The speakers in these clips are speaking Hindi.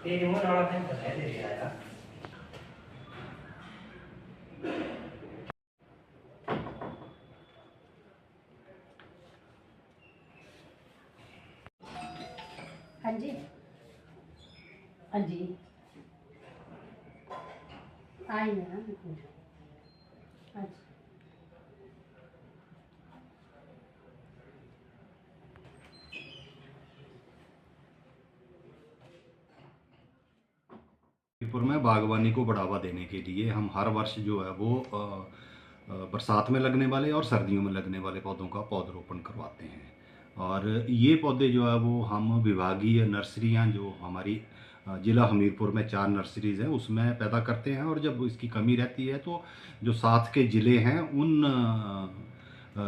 ये रिमोट वाला फैन बताया दे दिया यार। हाँ जी, हाँ जी, आई ना। अच्छा, हमीरपुर में बागवानी को बढ़ावा देने के लिए हम हर वर्ष जो है वो बरसात में लगने वाले और सर्दियों में लगने वाले पौधों का पौधरोपण करवाते हैं। और ये पौधे जो है वो हम विभागीय नर्सरियां जो हमारी ज़िला हमीरपुर में 4 नर्सरीज़ हैं उसमें पैदा करते हैं। और जब इसकी कमी रहती है तो जो साथ के ज़िले हैं उन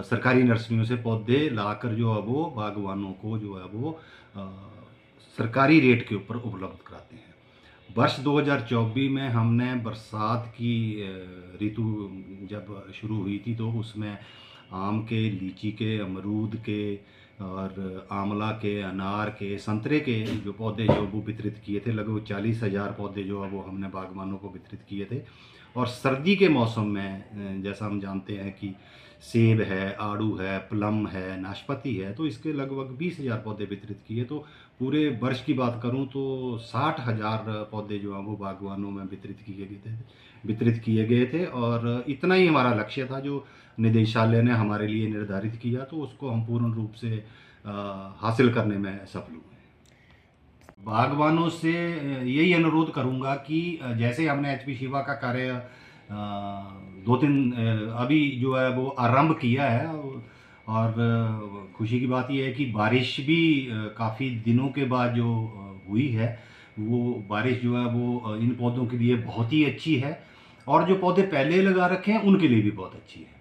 सरकारी नर्सरियों से पौधे लाकर जो है वो बागवानों को जो है वो सरकारी रेट के ऊपर उपलब्ध कराते हैं। वर्ष 2024 में हमने बरसात की ऋतु जब शुरू हुई थी तो उसमें आम के, लीची के, अमरूद के और आंवला के, अनार के, संतरे के जो पौधे जो वो वितरित किए थे। लगभग 40,000 पौधे जो है वो हमने बागवानों को वितरित किए थे। और सर्दी के मौसम में जैसा हम जानते हैं कि सेब है, आड़ू है, प्लम है, नाशपाती है, तो इसके लगभग 20,000 पौधे वितरित किए। तो पूरे वर्ष की बात करूं तो 60,000 पौधे जो हैं वो बागवानों में वितरित किए गए थे। और इतना ही हमारा लक्ष्य था जो निदेशालय ने हमारे लिए निर्धारित किया, तो उसको हम पूर्ण रूप से हासिल करने में सफल हुए। बागवानों से यही अनुरोध करूंगा कि जैसे हमने एचपी शिवा का कार्य 2-3 अभी जो है वो आरंभ किया है। और खुशी की बात यह है कि बारिश भी काफ़ी दिनों के बाद जो हुई है वो बारिश जो है वो इन पौधों के लिए बहुत ही अच्छी है। और जो पौधे पहले लगा रखे हैं उनके लिए भी बहुत अच्छी है।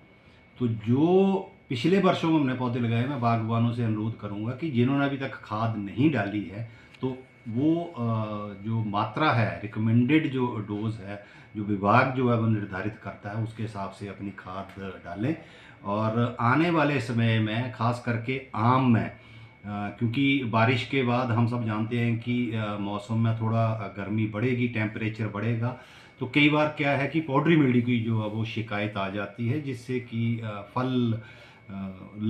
तो जो पिछले वर्षों में हमने पौधे लगाए, मैं बागवानों से अनुरोध करूंगा कि जिन्होंने अभी तक खाद नहीं डाली है तो वो जो मात्रा है, रिकमेंडेड जो डोज है, जो विभाग जो है वो निर्धारित करता है उसके हिसाब से अपनी खाद डालें। और आने वाले समय में खास करके आम में क्योंकि बारिश के बाद हम सब जानते हैं कि मौसम में थोड़ा गर्मी बढ़ेगी, टेम्परेचर बढ़ेगा, तो कई बार क्या है कि पाउडरी मिल्ड्यू की जो है वो शिकायत आ जाती है, जिससे कि फल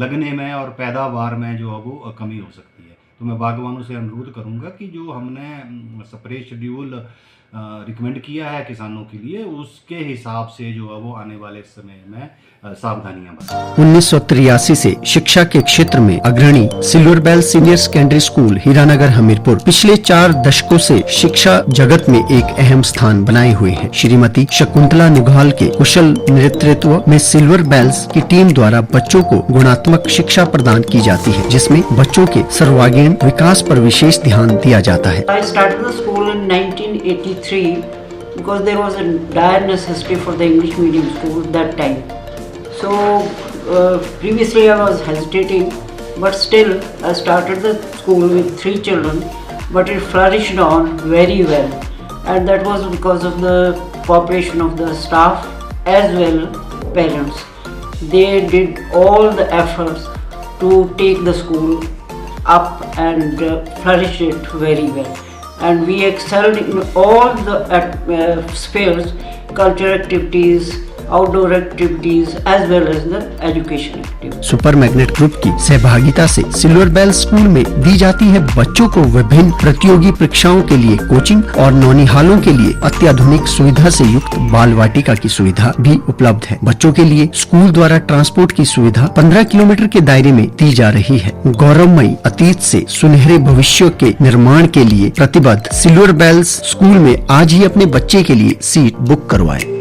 लगने में और पैदावार में जो है वो कमी हो सकती है। तो मैं बागवानों से अनुरोध करूंगा कि जो हमने स्प्रे शेड्यूल रिकमेंड किया है किसानों के लिए, उसके हिसाब से जो है वो आने वाले समय में सावधानियां बरतें। 1983 से शिक्षा के क्षेत्र में अग्रणी Silver Bell Senior Secondary School Hiranagar Hamirpur पिछले 4 दशकों से शिक्षा जगत में एक अहम स्थान बनाए हुए है। श्रीमती शकुंतला निघाल के कुशल नेतृत्व में सिल्वर बेल्स की टीम द्वारा बच्चों को गुणात्मक शिक्षा प्रदान की जाती है, जिसमें बच्चों के सर्वांगीण विकास पर विशेष ध्यान दिया जाता है। I started the school in 1983 because there was a dire necessity for the English medium school that time. So previously I was hesitating, but still I started the school with 3 children, but it flourished on very well, and that was because of the cooperation of the staff as well parents. They did all the efforts to take the school up and flourish it very well, and we excelled in all the spheres, cultural activities, outdoor activities as well as the education activities. Super Magnet Group की सहभागिता से सिल्वर बेल स्कूल में दी जाती है बच्चों को विभिन्न प्रतियोगी परीक्षाओं के लिए कोचिंग और नौनिहालों के लिए अत्याधुनिक सुविधा से युक्त बाल वाटिका की सुविधा भी उपलब्ध है। बच्चों के लिए स्कूल द्वारा ट्रांसपोर्ट की सुविधा 15 किलोमीटर के दायरे में दी जा रही है। गौरवमयी अतीत से सुनहरे भविष्य के निर्माण के लिए प्रतिबद्ध सिल्वर बेल्स स्कूल में आज ही अपने बच्चे के लिए सीट बुक करवाएं।